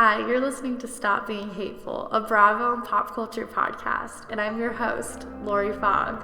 Hi, you're listening to Stop Being Hateful, a Bravo and pop culture podcast, and I'm your host, Lori Fogg.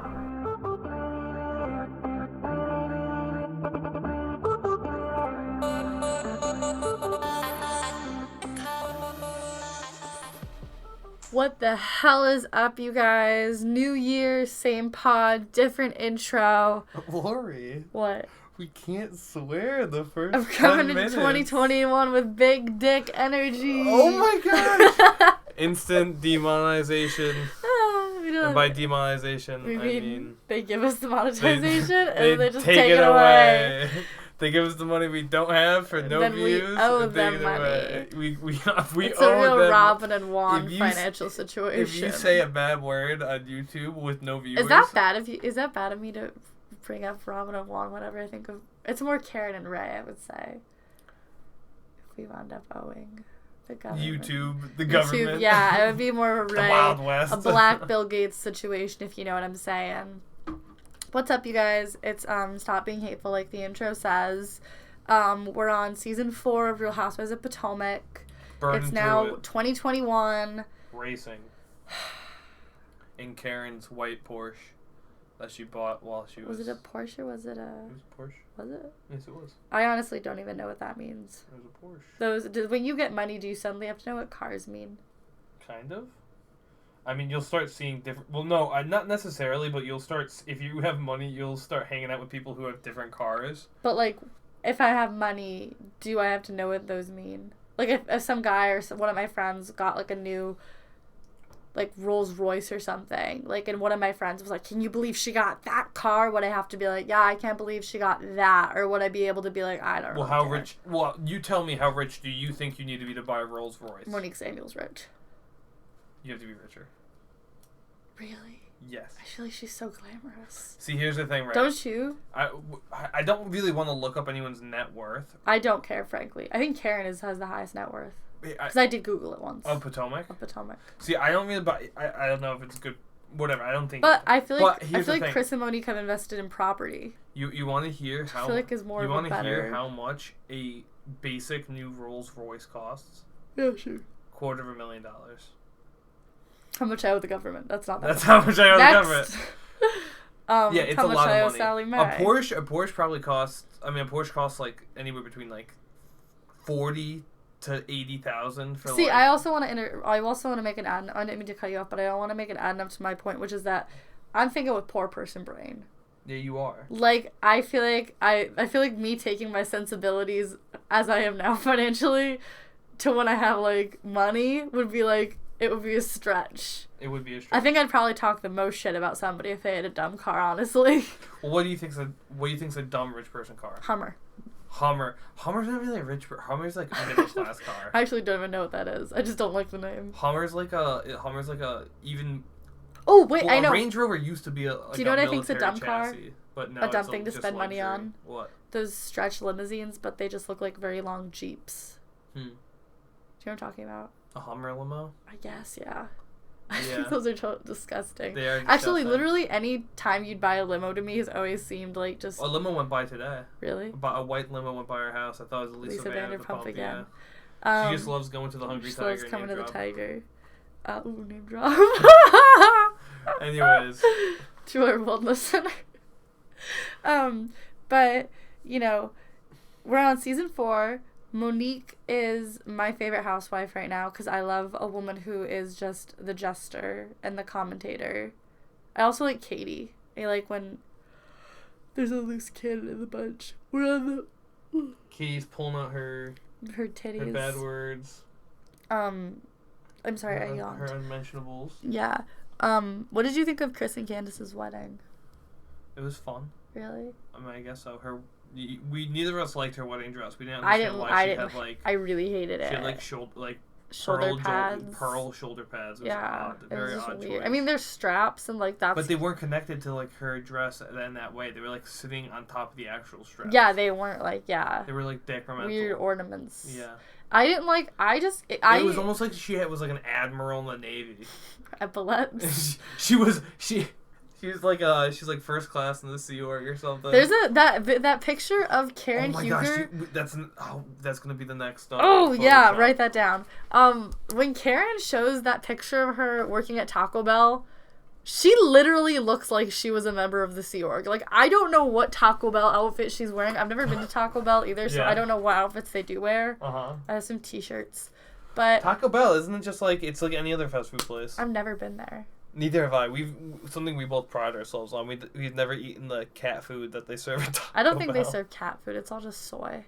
What the hell is up, you guys? New year, same pod, different intro. Lori. What? We can't swear the first I'm coming 10 into minutes. 2021 with big dick energy. Oh my gosh. Instant demonetization. And by demonetization, I mean... They give us the monetization they and they just take it away. They give us the money we don't have for no then views. We owe and them take it money. away. We it's owe a real them. Robin and Juan financial situation. If you say a bad word on YouTube with no viewers... Is that bad of me to bring up Robin and Juan whenever I think of... It's more Karen and Ray, I would say. If we wound up owing the government. The government. Yeah, it would be more of a Ray. The Wild West. A black Bill Gates situation, if you know what I'm saying. What's up, you guys? It's Stop Being Hateful, like the intro says. We're on season 4 of Real Housewives of Potomac. It's now 2021. Racing. In Karen's white Porsche that she bought while she was... Was it a Porsche or was it a... It was a Porsche. Was it? Yes, it was. I honestly don't even know what that means. It was a Porsche. When you get money, do you suddenly have to know what cars mean? Kind of. I mean, you'll start seeing different... Well, no, not necessarily, but you'll start... If you have money, you'll start hanging out with people who have different cars. But, like, if I have money, do I have to know what those mean? Like, if some guy or one of my friends got, like, a new... like Rolls Royce or something, like, and one of my friends was like, can you believe she got that car? Would I have to be like, yeah, I can't believe she got that? Or would I be able to be like, I don't know. Well, how rich, you tell me, how rich do you think you need to be to buy a Rolls Royce? Monique Samuel's rich. You have to be richer. Really? Yes. I feel like she's so glamorous. See, here's the thing, right? Don't you? I don't really want to look up anyone's net worth. I don't care, frankly. I think Karen has the highest net worth. Because I did Google it once. Of Potomac? Of Potomac. See, I don't really I don't know if it's good. Whatever, I don't think... But I feel like Chris and Monique have invested in property. You want to hear how... I feel like is more. You want to hear how much a basic new Rolls Royce costs? Yeah, sure. $250,000. How much I owe the government? That's not that. That's how much I owe the government. Yeah, it's a lot of money. Sally Mae. A Porsche probably costs... I mean, a Porsche costs like anywhere between like 40 to 80,000 for. See, I also want to make an add. I didn't mean to cut you off, but I want to make an add up to my point, which is that I'm thinking with poor person brain. Yeah, you are. Like, I feel like me taking my sensibilities as I am now financially to when I have like money would be like, it would be a stretch. It would be a stretch. I think I'd probably talk the most shit about somebody if they had a dumb car, honestly. Well, what do you think's a dumb rich person car? Hummer. Hummer's not really a rich... Hummer's like a middle class car. I actually don't even know what that is. I just don't like the name. Hummer's like a even... Oh, wait, I know. A Range Rover used to be a do you know what I think's a dumb chassis, car? But now a dumb thing to spend money on? What? Those stretch limousines, but they just look like very long Jeeps. Do you know what I'm talking about? A Hummer limo? I guess, yeah. Yeah. Those are disgusting. They are disgusting. Actually, literally any time you'd buy a limo to me has always seemed like just... A limo went by today. Really? A white limo went by our house. I thought it was Lisa Vanderpump again. Yeah. She just loves going to the Hungry Tiger. She loves coming to the Tiger. Ooh, name drop. Anyways. To our world listener. But, you know, we're on season 4. Monique is my favorite housewife right now because I love a woman who is just the jester and the commentator. I also like Katie. I like when there's a loose cannon in the bunch. We're on the... Katie's pulling out her titties. Her bad words. I'm sorry, I yawned. Her unmentionables. Yeah. What did you think of Chris and Candace's wedding? It was fun. Really? I mean, I guess so. We neither of us liked her wedding dress. We didn't understand why she had like. I really hated it. She had like shoulder pads. Pearl shoulder pads. It was odd. Very odd weird. choice. I mean, there's straps and like that's. But they weren't connected to like her dress in that way. They were like sitting on top of the actual strap. Yeah, they weren't like They were like detrimental. Weird ornaments. Yeah. I didn't like. It was almost like she was like an admiral in the Navy. Epaulets. She's like first class in the Sea Org or something. There's that picture of Karen Huger. Gosh, that's gonna be the next. Oh yeah, write that down. When Karen shows that picture of her working at Taco Bell, she literally looks like she was a member of the Sea Org. Like, I don't know what Taco Bell outfit she's wearing. I've never been to Taco Bell either, so I don't know what outfits they do wear. I have some t-shirts. But Taco Bell, isn't it just like, it's like any other fast food place? I've never been there. Neither have I. Something we both pride ourselves on. We've never eaten the cat food that they serve at Taco I don't think Bell. they serve cat food. It's all just soy.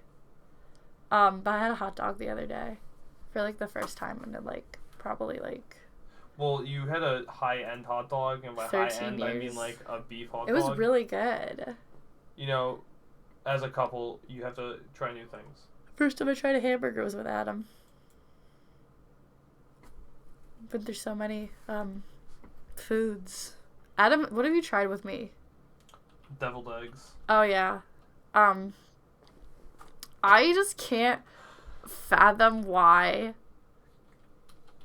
But I had a hot dog the other day for, like, the first time, and it, like, probably, like... Well, you had a high-end hot dog, and by high-end, I mean, like, a beef hot dog. It was really good. You know, as a couple, you have to try new things. First time I tried a hamburger was with Adam. Been through so many, foods. Adam, what have you tried with me? Deviled eggs. Oh, yeah. I just can't fathom why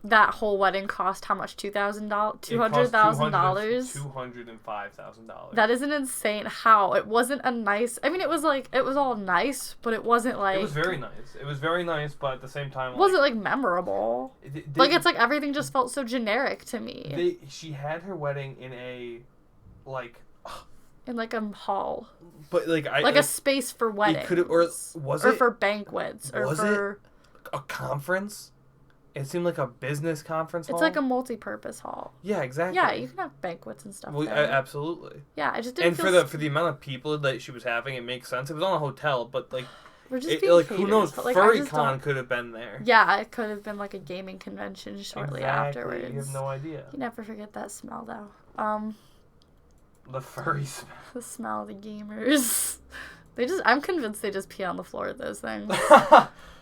that whole wedding cost how much? $200,000? $205,000. That isn't insane. How? It wasn't a nice... I mean, it was all nice, but it wasn't like... It was very nice. It was very nice, but at the same time... It wasn't, like, memorable. It's like everything just felt so generic to me. She had her wedding in a, like... In, like, a hall. But, like, a space for weddings. Or for banquets. Or for... a conference? It seemed like a business conference hall. It's like a multi-purpose hall. Yeah, exactly. Yeah, you can have banquets and stuff there. Absolutely. Yeah, I just didn't for the amount of people that she was having, it makes sense. It was on a hotel, but, like... We're just being haters, who knows? But, like, FurryCon could have been there. Yeah, it could have been, like, a gaming convention shortly afterwards. You have no idea. You never forget that smell, though. The furry smell. The smell of the gamers. I'm convinced they just pee on the floor at those things.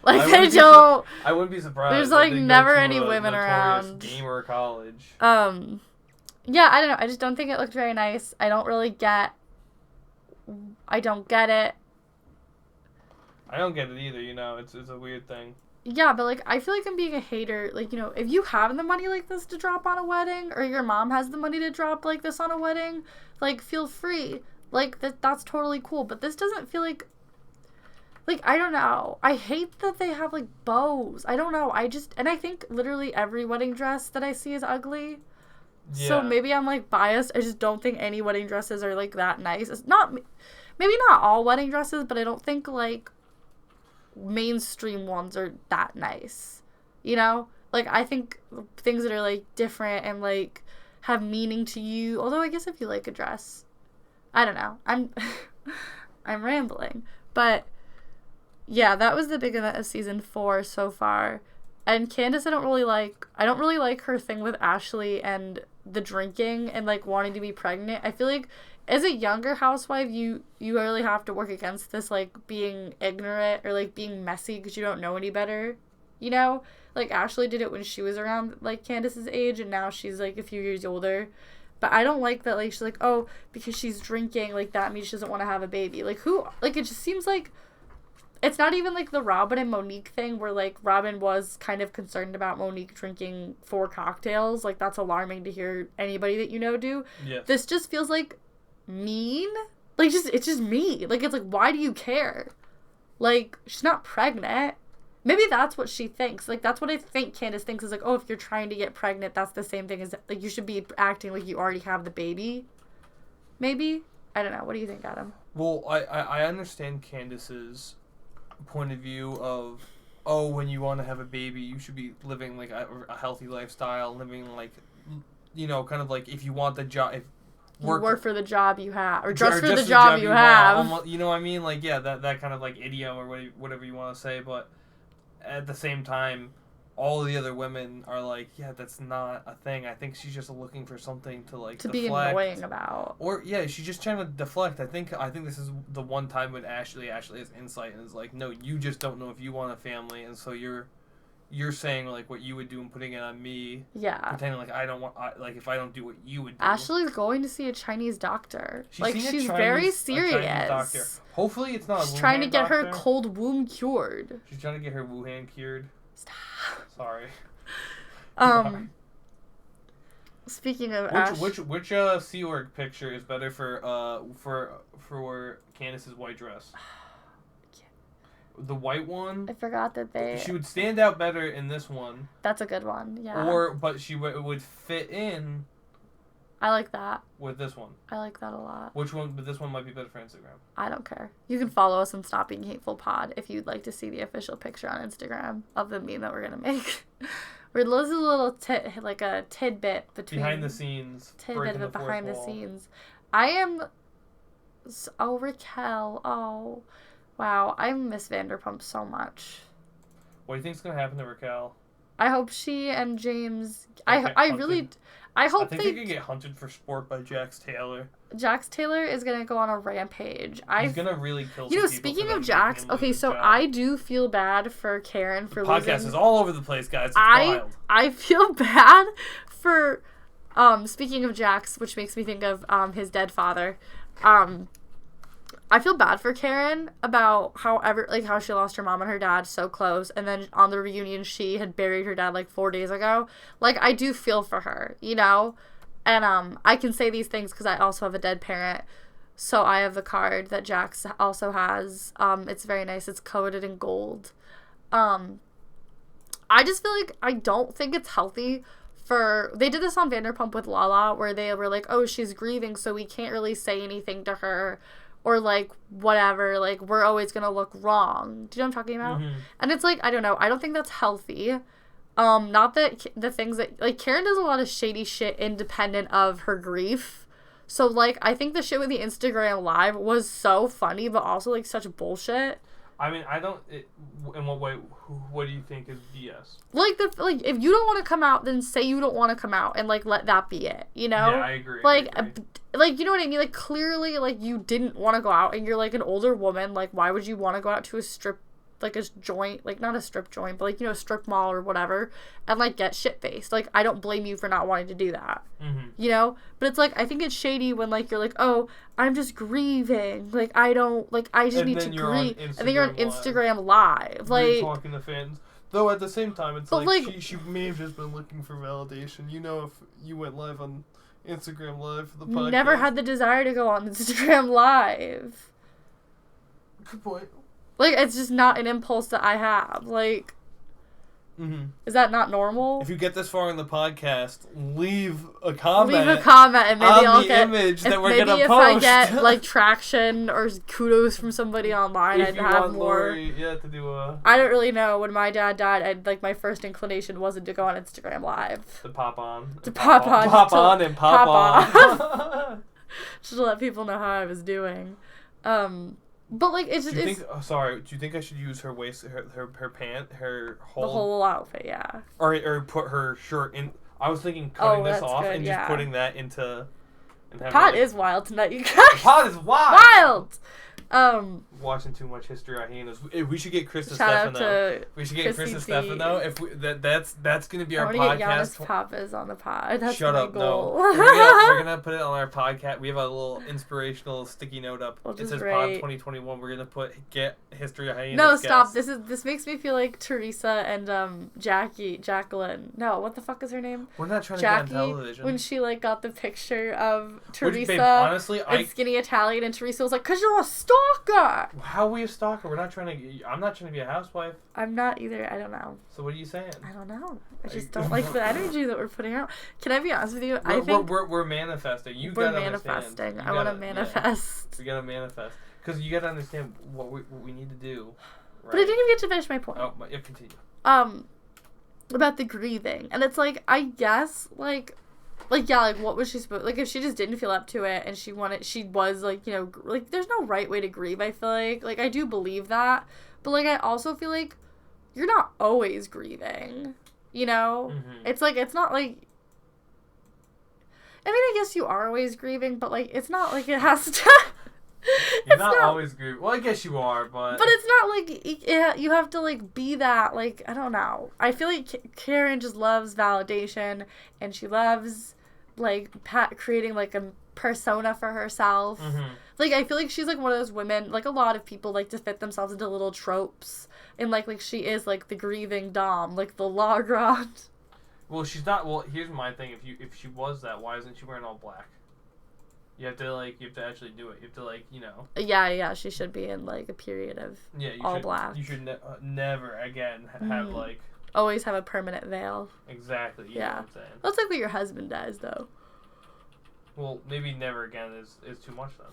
Like, they don't... I wouldn't be surprised. There's, like, never any women around. Gamer college. Yeah, I don't know. I just don't think it looked very nice. I don't get it. I don't get it either, you know. It's a weird thing. Yeah, but, like, I feel like I'm being a hater. Like, you know, if you have the money like this to drop on a wedding, or your mom has the money to drop like this on a wedding, like, feel free. Like, that's totally cool. But this doesn't feel like... Like, I don't know. I hate that they have, like, bows. I don't know. And I think literally every wedding dress that I see is ugly. Yeah. So maybe I'm, like, biased. I just don't think any wedding dresses are, like, that nice. It's not... Maybe not all wedding dresses, but I don't think, like... mainstream ones are that nice, you know? Like, I think things that are, like, different and, like, have meaning to you, although I guess if you like a dress, I don't know, I'm rambling, but yeah, that was the big event of season 4 so far. And Candace, I don't really like her thing with Ashley and the drinking and, like, wanting to be pregnant. I feel like as a younger housewife, you really have to work against this, like, being ignorant or, like, being messy because you don't know any better, you know? Like, Ashley did it when she was around, like, Candace's age, and now she's, like, a few years older. But I don't like that, like, she's like, oh, because she's drinking, like, that means she doesn't want to have a baby. Like, who? Like, it just seems like... It's not even, like, the Robin and Monique thing where, like, Robin was kind of concerned about Monique drinking 4 cocktails. Like, that's alarming to hear anybody that you know do. Yeah. This just feels, like, mean. Like, it's just me. Like, it's like, why do you care? Like, she's not pregnant. Maybe that's what she thinks. Like, that's what I think Candace thinks is, like, oh, if you're trying to get pregnant, that's the same thing as, like, you should be acting like you already have the baby. Maybe? I don't know. What do you think, Adam? Well, I understand Candace's point of view of, oh, when you want to have a baby, you should be living, like, a healthy lifestyle, living, like, you know, kind of like, if you want the job, if work for the job you have, or just for the job you have. You know what I mean? Like, yeah, that kind of, like, idiom or whatever you want to say, but at the same time, all the other women are like, yeah, that's not a thing. I think she's just looking for something to, like, deflect. Be annoying about. Or, yeah, she's just trying to deflect. I think this is the one time when Ashley has insight and is like, no, you just don't know if you want a family, and so you're saying, like, what you would do and putting it on me. Yeah. Pretending like I don't want, like, if I don't do what you would do. Ashley's going to see a Chinese doctor. She's very serious. Doctor. Hopefully it's not. She's trying to get her cold womb cured. She's trying to get her Wuhan cured. Stop. Sorry. Speaking of which Sea Org picture is better for Candace's white dress? the white one. I forgot that they... She would stand out better in this one. That's a good one, yeah. But she would fit in... I like that. With this one. I like that a lot. Which one? But this one might be better for Instagram. I don't care. You can follow us on Stop Being Hateful Pod if you'd like to see the official picture on Instagram of the meme that we're going to make. This is a little tidbit between... Behind the scenes. Tidbit of behind the scenes. I am... Oh, Raquel. Oh. Wow. I miss Vanderpump so much. What do you think's going to happen to Raquel? I hope she and James... I really... I hope they could get hunted for sport by Jax Taylor. Jax Taylor is going to go on a rampage. He's going to really kill some people. Speaking of Jax, okay, so I do feel bad for Karen for losing. The podcast is all over the place, guys. It's wild. I feel bad for, speaking of Jax, which makes me think of his dead father. I feel bad for Karen about how she lost her mom and her dad so close, and then on the reunion she had buried her dad 4 days ago. I do feel for her, you know? And I can say these things because I also have a dead parent. So I have the card that Jax also has. It's very nice. It's coated in gold. I just feel like I don't think it's healthy they did this on Vanderpump with Lala where they were like, oh, she's grieving, so we can't really say anything to her. Or, whatever, we're always gonna look wrong. Do you know what I'm talking about? Mm-hmm. And it's I don't know. I don't think that's healthy. Not that the things that... Karen does a lot of shady shit independent of her grief. So, I think the shit with the Instagram Live was so funny, but also, such bullshit. I mean, I don't... in what way... What do you think is BS? If you don't want to come out, then say you don't want to come out and, let that be it, you know? Yeah, I agree. You know what I mean? Clearly, you didn't want to go out and you're, an older woman. Why would you want to go out to a strip, a joint, not a strip joint, but, a strip mall or whatever and, get shit-faced. I don't blame you for not wanting to do that. Mm-hmm. You know? But it's, I think it's shady when, you're oh, I'm just grieving. I don't, I just need to grieve. And then you're on Instagram Live. You're talking to fans. Though at the same time, it's she may have just been looking for validation. You know, if you went live on Instagram Live for the podcast. Never had the desire to go on Instagram Live. Good point. It's just not an impulse that I have. Mm-hmm. Is that not normal? If you get this far in the podcast, leave a comment. And maybe I'll get image that we're gonna post. Maybe if I get traction or kudos from somebody online, I'd have more. Lori, to do a. I don't really know. When my dad died, my first inclination wasn't to go on Instagram Live. To pop on. Pop on and pop on. Just to let people know how I was doing. But it's just. Do you think I should use her waist, her pant, her whole. The whole outfit, yeah. Or put her shirt in. I was thinking cutting this off and just putting that into. The pod is wild tonight, you guys. The pod is wild. Watching too much History of Hyenas. We should get Krista Stefano. We should get Krista Stefano. If that's gonna be our podcast. I want to get Giannis Papas on the pod. That's my goal. No. We're gonna put it on our podcast. We have a little inspirational sticky note up. It says Pod 2021. We're gonna get History of Hyenas. No, stop. This makes me feel like Teresa and Jacqueline. No, what the fuck is her name? We're not trying Jackie, to get on television. When she got the picture of Teresa, babe, honestly, and skinny Italian, and Teresa was like, "'Cause you're a stalker." How are we a stalker? I'm not trying to be a housewife. I'm not either. I don't know. So what are you saying? I don't know. I just don't like the energy that we're putting out. Can I be honest with you? We're manifesting. We're manifesting. I want to manifest. Yeah. We gotta manifest because you gotta understand what we need to do. Right? But I didn't even get to finish my point. Oh, yeah, continue. About the grieving, and it's I guess what was she supposed... if she just didn't feel up to it, and she was, there's no right way to grieve, I feel like. I do believe that. But, I also feel like you're not always grieving, you know? Mm-hmm. It's, it's not, I mean, I guess you are always grieving, but, it's not it has to... You're not always grieving. Well, I guess you are, but... But it's not, you have to, be that, I don't know. I feel like Karen just loves validation, and she loves... creating a persona for herself. Mm-hmm. I feel like she's one of those women, a lot of people like to fit themselves into little tropes, and she is the grieving dom, the Lagrand. Well, she's not. Well, here's my thing: if she was that, why isn't she wearing all black? You have to actually do it. You have to, like, you know. Yeah, she should be in, like, a period of all black. You should never, again, have, like... Always have a permanent veil. Exactly, you know what I'm saying. That's like what your husband does, though. Well, maybe never again is too much, then.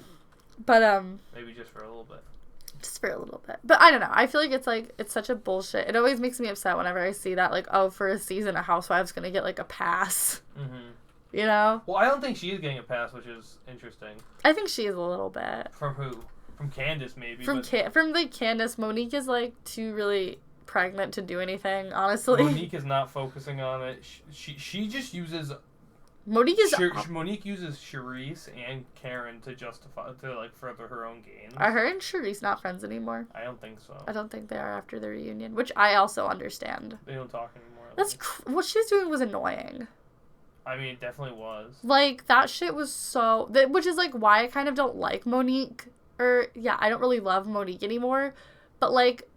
But, maybe just for a little bit. Just for a little bit. But I don't know. I feel like it's such a bullshit. It always makes me upset whenever I see that, like, oh, for a season, a housewife's gonna get, like, a pass. Mm-hmm. You know? Well, I don't think she is getting a pass, which is interesting. I think she is a little bit. From who? From Candace, maybe. From like Candace. Monique is, like, too really pregnant to do anything, honestly. Monique is not focusing on it. She just uses... Monique uses Charisse and Karen to further her own gains. Are her and Charisse not friends anymore? I don't think so. I don't think they are after the reunion, which I also understand. They don't talk anymore. What she was doing was annoying. I mean, it definitely was. Like, that shit was so... Which is, like, why I kind of don't like Monique. I don't really love Monique anymore. But, like...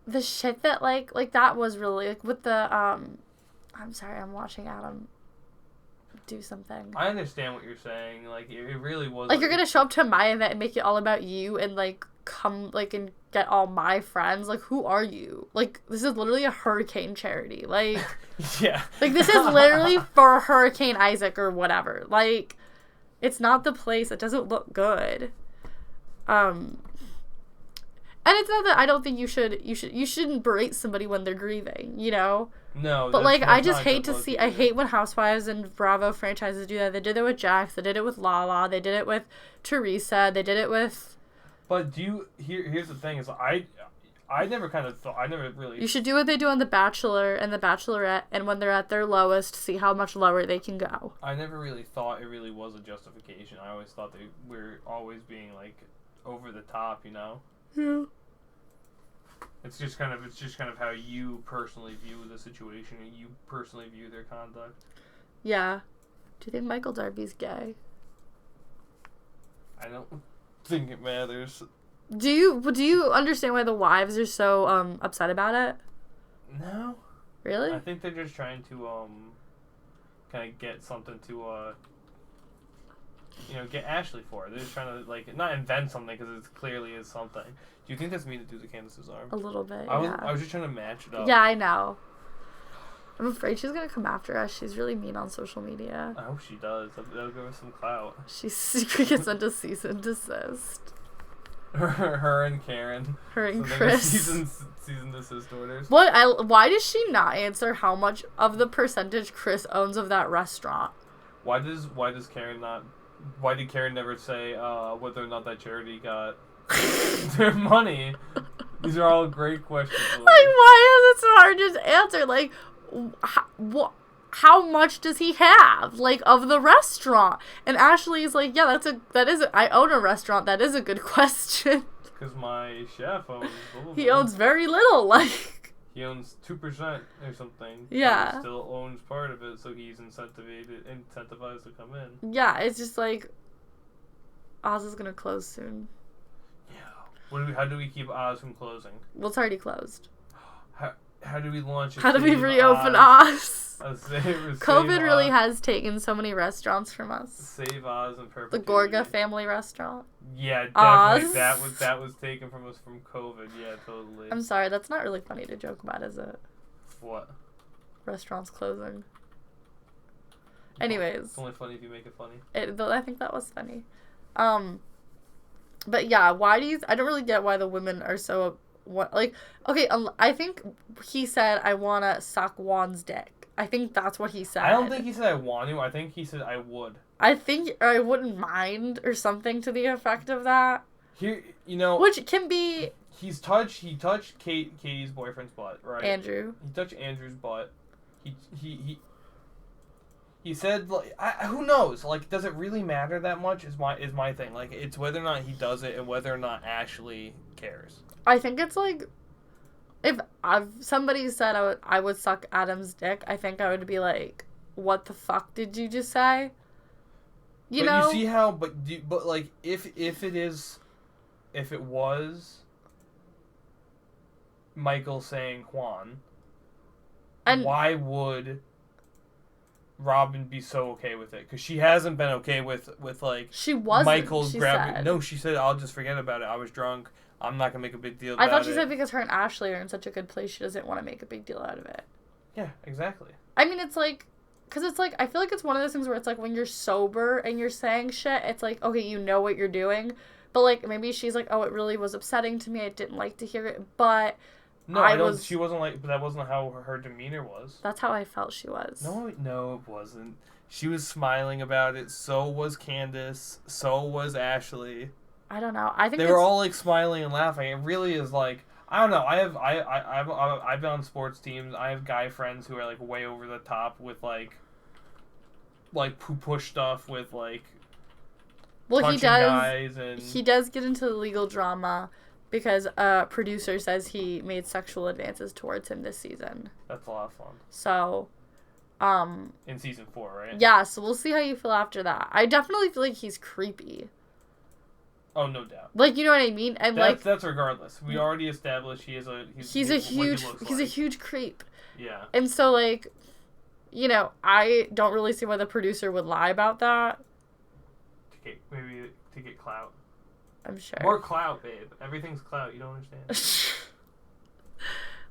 The shit that, like, that was really... Like, with the, I'm sorry, I'm watching Adam do something. I understand what you're saying. Like, it really was... Like, you're gonna show up to my event and make it all about you and, like, come, like, and get all my friends. Like, who are you? Like, this is literally a hurricane charity. Like... Yeah. Like, this is literally for Hurricane Isaac or whatever. Like, it's not the place. It doesn't look good. And it's not that I don't think you shouldn't berate somebody when they're grieving, you know? No. But, like, I just hate to see... I hate when Housewives and Bravo franchises do that. They did it with Jax. They did it with Lala. They did it with Teresa. They did it with... But here's the thing, is I never really... You should do what they do on The Bachelor and The Bachelorette, and when they're at their lowest, see how much lower they can go. I never really thought it really was a justification. I always thought they were always being, like, over the top, you know? Yeah. It's just kind of how you personally view the situation and you personally view their conduct. Yeah. Do you think Michael Darby's gay? I don't think it matters. Do you understand why the wives are so upset about it? No. Really? I think they're just trying to kind of get something to get Ashley for. They're just trying to, like, not invent something because it clearly is something. Do you think that's me to do to Candace's arm? A little bit. I was just trying to match it up. Yeah, I know. I'm afraid she's gonna come after us. She's really mean on social media. I hope she does. That'll give her some clout. She gets into cease and desist. Her and Karen. Her and Chris. Season desist orders. Why does she not answer how much of the percentage Chris owns of that restaurant? Why did Karen never say whether or not that charity got their money? These are all great questions. Like, why is it so hard to just answer? Like, how much does he have, like, of the restaurant? And Ashley's like, yeah, I own a restaurant. That is a good question. Because my chef owns... He owns very little, like... He owns 2% or something. Yeah. He still owns part of it, so he's incentivized to come in. Yeah, it's just like... Oz is gonna close soon. Yeah. How do we keep Oz from closing? Well, it's already closed. How do we launch it? How do we reopen Oz? COVID really has taken so many restaurants from us. Save Oz and perpetuity. The Gorga family restaurant. Yeah, definitely. Oz. That was taken from us from COVID. Yeah, totally. I'm sorry, that's not really funny to joke about, is it? What? Restaurants closing. Anyways. It's only funny if you make it funny. I think that was funny. But yeah, I don't really get why the women are so... I think he said, I want to suck Juan's dick. I think that's what he said. I don't think he said I want to. I think he said I would. I think I wouldn't mind or something to the effect of that. Here, which can be... He touched Katie's boyfriend's butt, right? Andrew. He touched Andrew's butt. He said, like, who knows? Like, does it really matter that much? Is my thing. Like, it's whether or not he does it and whether or not Ashley cares. I think it's like, if somebody said I would suck Adam's dick, I think I would be like, what the fuck did you just say? You know? You see how, but like, if it was Michael saying Juan, and why would Robin be so okay with it, because she hasn't been okay with like she wasn't. Michael She grabbing. said. No, she said, "I'll just forget about it. I was drunk. I'm not gonna make a big deal about I it." thought she said because her and Ashley are in such a good place, she doesn't want to make a big deal out of it. Yeah, exactly. I mean, it's like, because it's like, I feel like it's one of those things where it's like when you're sober and you're saying shit, it's like, okay, you know what you're doing, but like maybe she's like, oh, it really was upsetting to me. I didn't like to hear it, but. No, I don't. She wasn't like. But that wasn't how her demeanor was. That's how I felt she was. No, it wasn't. She was smiling about it. So was Candace. So was Ashley. I don't know. I think they were all like smiling and laughing. It really is like, I don't know. I've been on sports teams. I have guy friends who are like way over the top with like who push stuff with like. Well, punching guys and... he does get into the legal drama. Because a producer says he made sexual advances towards him this season. That's a lot of fun. So, in season 4, right? Yeah, so we'll see how you feel after that. I definitely feel like he's creepy. Oh, no doubt. Like, you know what I mean? And that's regardless. We already established he's a huge creep. Yeah. And so, like, you know, I don't really see why the producer would lie about that. To get clout. I'm sure. More clout, babe. Everything's clout. You don't understand.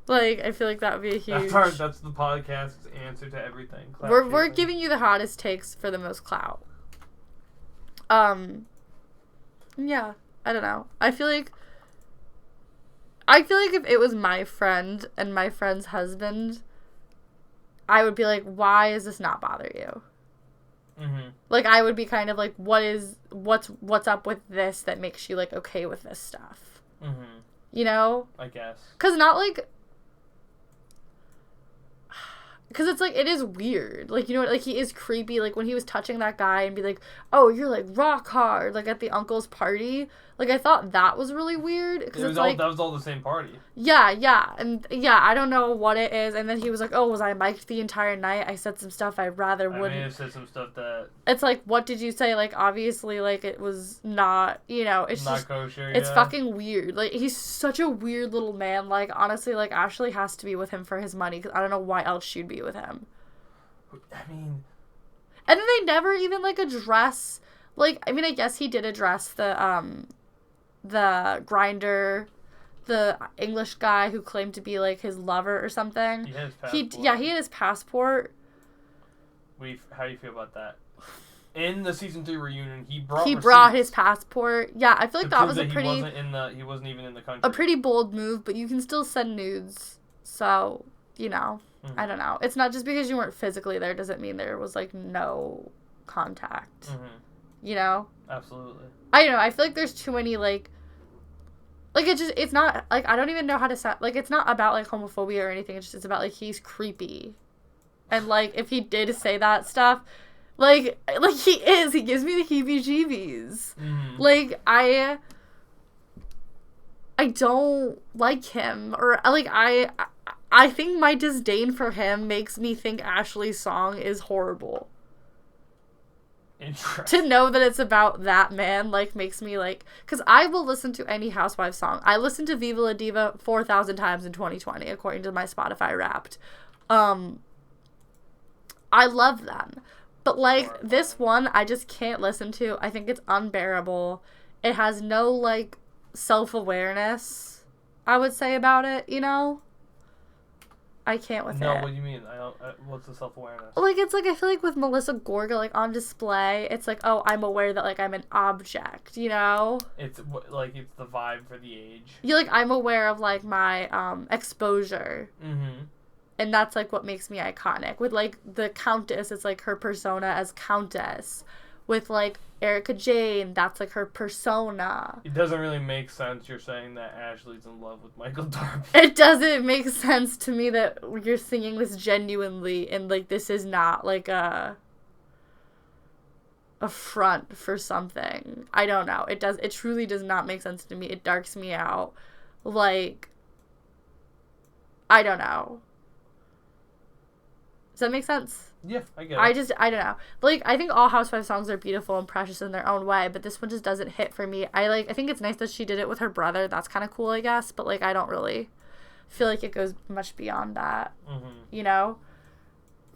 Like, I feel like that would be a huge... That's the podcast's answer to everything. We're giving you the hottest takes for the most clout. Yeah. I don't know. I feel like if it was my friend and my friend's husband, I would be like, why does this not bother you? Mm-hmm. Like, I would be kind of like, what's up with this that makes you, like, okay with this stuff? Mm-hmm. You know? I guess. Because not, like... Because it's, like, it is weird. Like, you know what? Like, he is creepy. Like, when he was touching that guy and be like, oh, you're, like, rock hard. Like, at the uncle's party. Like, I thought that was really weird. Cause that was all the same party. Yeah. And, yeah, I don't know what it is. And then he was like, oh, was I mic'd the entire night? I said some stuff I rather wouldn't. I may have said some stuff that... It's like, what did you say? Like, obviously, like, it was not, you know, it's not just... kosher, It's fucking weird. Like, he's such a weird little man. Like, honestly, like, Ashley has to be with him for his money, because I don't know why else she'd be with him. I mean... And then they never even, like, address... Like, I mean, I guess he did address the grinder, the English guy who claimed to be, like, his lover or something. He had his passport. He had his passport. How do you feel about that? In the season 3 reunion, he brought his passport. Yeah, I feel like that was a pretty... He wasn't even in the country. A pretty bold move, but you can still send nudes. So, you know, I don't know. It's not just because you weren't physically there doesn't mean there was, like, no contact. Mm-hmm. You know? Absolutely. I don't know. I feel like there's too many, like, it's not, like, I don't even know how to sound, like, it's not about, like, homophobia or anything. It's about, like, he's creepy. And, like, if he did say that stuff, like he gives me the heebie-jeebies. Mm-hmm. Like, I don't like him. Or, like, I think my disdain for him makes me think Ashley's song is horrible. To know that it's about that man, like, makes me, like... Because I will listen to any Housewives song. I listened to Viva La Diva 4,000 times in 2020, according to my Spotify Wrapped. I love them. But, like, this one, I just can't listen to. I think it's unbearable. It has no, like, self-awareness, I would say, about it, you know? I can't with it. No, what do you mean? What's the self-awareness? Like, it's like, I feel like with Melissa Gorga, like, on display, it's like, oh, I'm aware that, like, I'm an object, you know? It's, like, it's the vibe for the age. You're like, I'm aware of, like, my, exposure. Mm-hmm. And that's, like, what makes me iconic. With, like, the Countess, it's, like, her persona as Countess. With, like, Erica Jane, that's, like, her persona. It doesn't really make sense you're saying that Ashley's in love with Michael Darby. It doesn't make sense to me that you're singing this genuinely, and, like, this is not, like, a front for something. I don't know. It truly does not make sense to me. It darks me out. Like, I don't know. Does that make sense? Yeah, I get it. I don't know. Like, I think all Housewives songs are beautiful and precious in their own way, but this one just doesn't hit for me. I think it's nice that she did it with her brother. That's kind of cool, I guess, but, like, I don't really feel like it goes much beyond that, you know?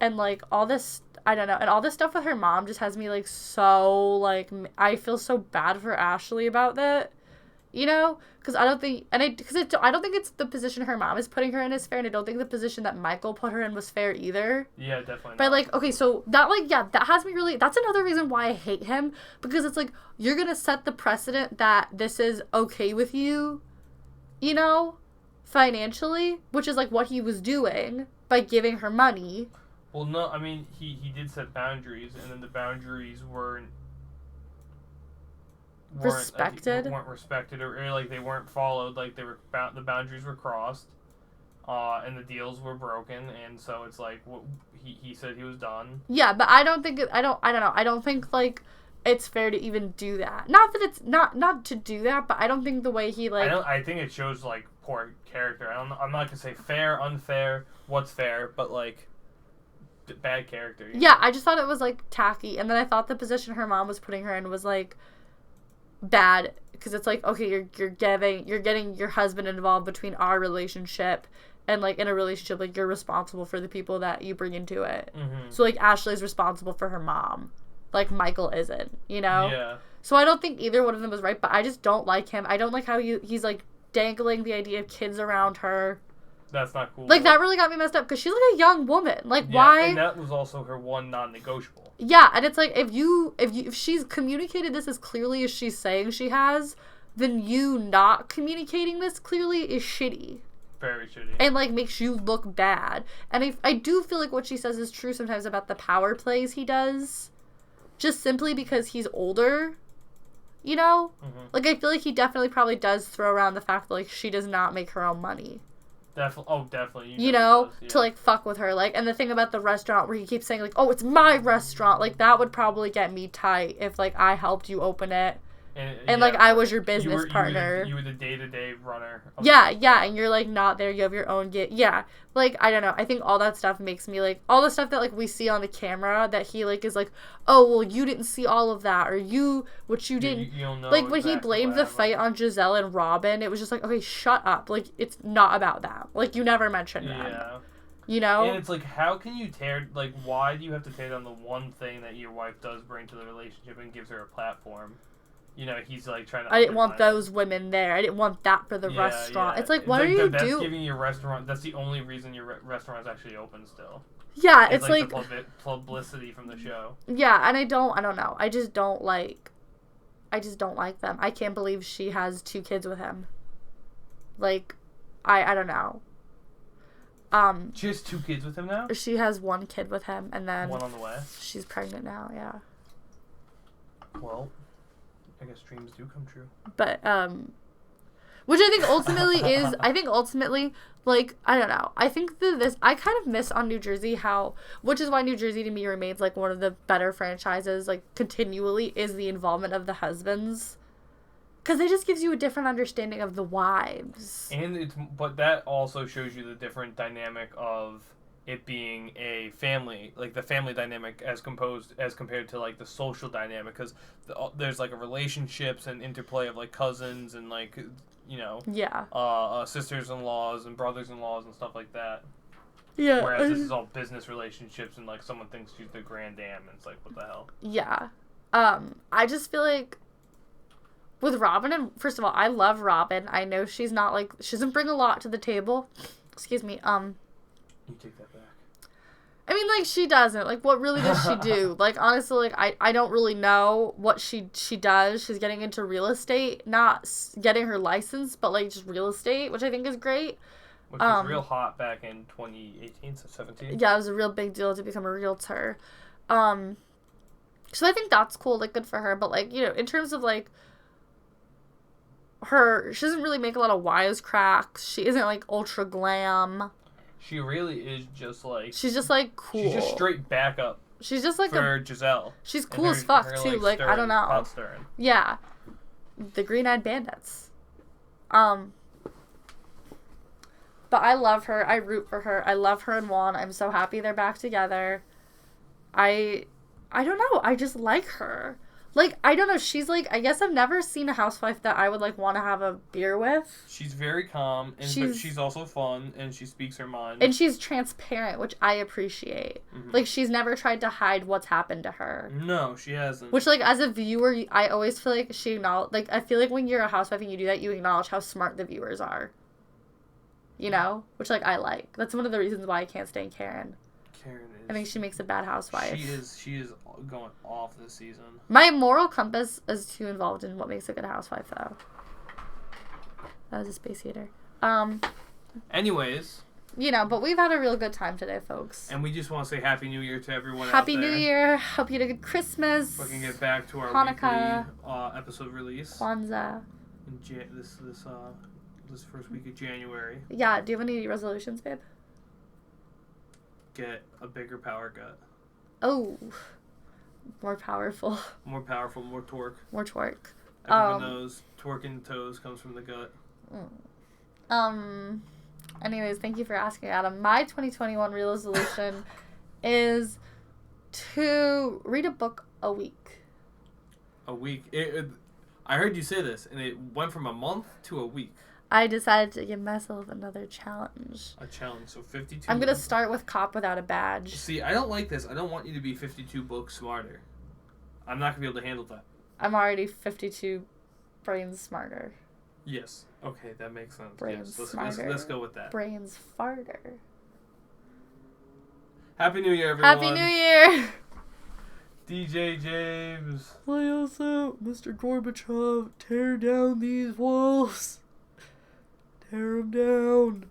And, like, all this, I don't know. And all this stuff with her mom just has me, like, so, like, I feel so bad for Ashley about that. You know? Because I don't think, I don't think it's the position her mom is putting her in is fair, and I don't think the position that Michael put her in was fair either. Yeah, definitely But, not. like, okay, so that, like, yeah, that has me really, that's another reason why I hate him, because it's like, you're gonna set the precedent that this is okay with you, you know, financially, which is, like, what he was doing by giving her money. Well, no, I mean, he did set boundaries, and then the boundaries weren't Respected? weren't respected, or like they weren't followed. Like they were the boundaries were crossed, and the deals were broken, and so it's like he said he was done. Yeah, but I don't think I don't know. I don't think like it's fair to even do that. Not that it's not to do that, but I don't think the way he like. I think it shows like poor character. I'm not gonna say fair, unfair, what's fair, but like bad character. Yeah, I just thought it was like tacky, and then I thought the position her mom was putting her in was like bad, because it's like, okay, you're getting your husband involved between our relationship, and like in a relationship, like you're responsible for the people that you bring into it. Mm-hmm. So like Ashley's responsible for her mom, like Michael isn't, you know? Yeah. So I don't think either one of them was right, but I just don't like him. I don't like how he's like dangling the idea of kids around her. That's not cool. Like that really got me messed up, because she's like a young woman. Like yeah, why? And that was also her one non-negotiable. Yeah, and it's like if she's communicated this as clearly as she's saying she has, then you not communicating this clearly is shitty. Very shitty. And like makes you look bad. And I do feel like what she says is true sometimes about the power plays he does, just simply because he's older. You know? Mm-hmm. Like I feel like he definitely probably does throw around the fact that like she does not make her own money. Definitely. You know, does, yeah. to like fuck with her. Like, and the thing about the restaurant where he keeps saying like, oh, it's my restaurant. Like that would probably get me tight if like I helped you open it. And like I was your business partner. You were the day-to-day runner. Yeah, and you're like not there. You have your own yeah. Like I don't know. I think all that stuff makes me like all the stuff that like we see on the camera that he like is like, oh well, you didn't see all of that, or you didn't. You don't know like when exactly he blamed the fight on Giselle and Robin, it was just like, okay, shut up. Like it's not about that. Like you never mentioned that. Yeah. You know? And it's like, how can you why do you have to tear down the one thing that your wife does bring to the relationship and gives her a platform? You know, he's like trying to. I didn't want those women there. I didn't want that for the restaurant. Yeah. It's like, what are you doing? That's giving your restaurant. That's the only reason your restaurant is actually open still. Yeah, it's like the publicity from the show. Yeah, and I don't know. I just don't like them. I can't believe she has 2 kids with him. Like, I don't know. She has 2 kids with him now? She has 1 kid with him, and then 1 on the way. She's pregnant now, yeah. Well, I guess dreams do come true. But, which I think ultimately like, I don't know. I think that I kind of miss on New Jersey which is why New Jersey to me remains, like, one of the better franchises, like, continually, is the involvement of the husbands. Because it just gives you a different understanding of the wives. But that also shows you the different dynamic of it being a family, like the family dynamic as compared to like the social dynamic, because there's like a relationships and interplay of like cousins and like, you know, sisters-in-laws and brothers-in-laws and stuff like that. Yeah. Whereas this is all business relationships, and like someone thinks she's the grand dam, and it's like, what the hell? Yeah. I just feel like with Robin, and first of all, I love Robin. I know she doesn't bring a lot to the table. Excuse me. You take that back. I mean, like, she doesn't. Like, what really does she do? Like, honestly, like, I don't really know what she does. She's getting into real estate, not getting her license, but, like, just real estate, which I think is great. Which was real hot back in 2018, 17. Yeah, it was a real big deal to become a realtor. So I think that's cool, like, good for her. But, like, you know, in terms of, like, she doesn't really make a lot of wisecracks. She isn't, like, ultra glam. She really is just like... She's just, like, cool. She's just straight backup. She's just, like, for Giselle. She's cool as fuck, too. Like, I don't know. Yeah. The Green-Eyed Bandits. But I love her. I root for her. I love her and Juan. I'm so happy they're back together. I don't know. I just like her. Like, I don't know. She's like, I guess I've never seen a housewife that I would like want to have a beer with. She's very calm, but she's also fun, and she speaks her mind. And she's transparent, which I appreciate. Mm-hmm. Like, she's never tried to hide what's happened to her. No, she hasn't. Which, like, as a viewer, I always feel like she acknowledge. Like, I feel like when you're a housewife and you do that, you acknowledge how smart the viewers are. You know? Which, like, I like. That's one of the reasons why I can't stand Karen. Karen is... I think she makes a bad housewife. She is going off this season. My moral compass is too involved in what makes a good housewife, though. That was a space heater. Anyways. You know, but we've had a real good time today, folks. And we just want to say Happy New Year to everyone Happy out there. New Year. Hope you had a good Christmas. We can get back to our Hanukkah, weekly episode release. Kwanzaa. In this first week of January. Yeah, do you have any resolutions, babe? Get a bigger power gut. Oh. More powerful. More powerful, more torque. More torque. Everyone knows torque in the toes comes from the gut. Anyways, thank you for asking, Adam. My 2021 real resolution is to read a book a week. A week? I heard you say this, and it went from a month to a week. I decided to give myself another challenge. A challenge, so 52. I'm going to start with Cop Without a Badge. See, I don't like this. I don't want you to be 52 books smarter. I'm not going to be able to handle that. I'm already 52 brains smarter. Yes. Okay, that makes sense. Brains yes, smarter. Let's go with that. Brains farter. Happy New Year, everyone. Happy New Year! DJ James. Play us out, Mr. Gorbachev. Tear down these walls. Tear them down.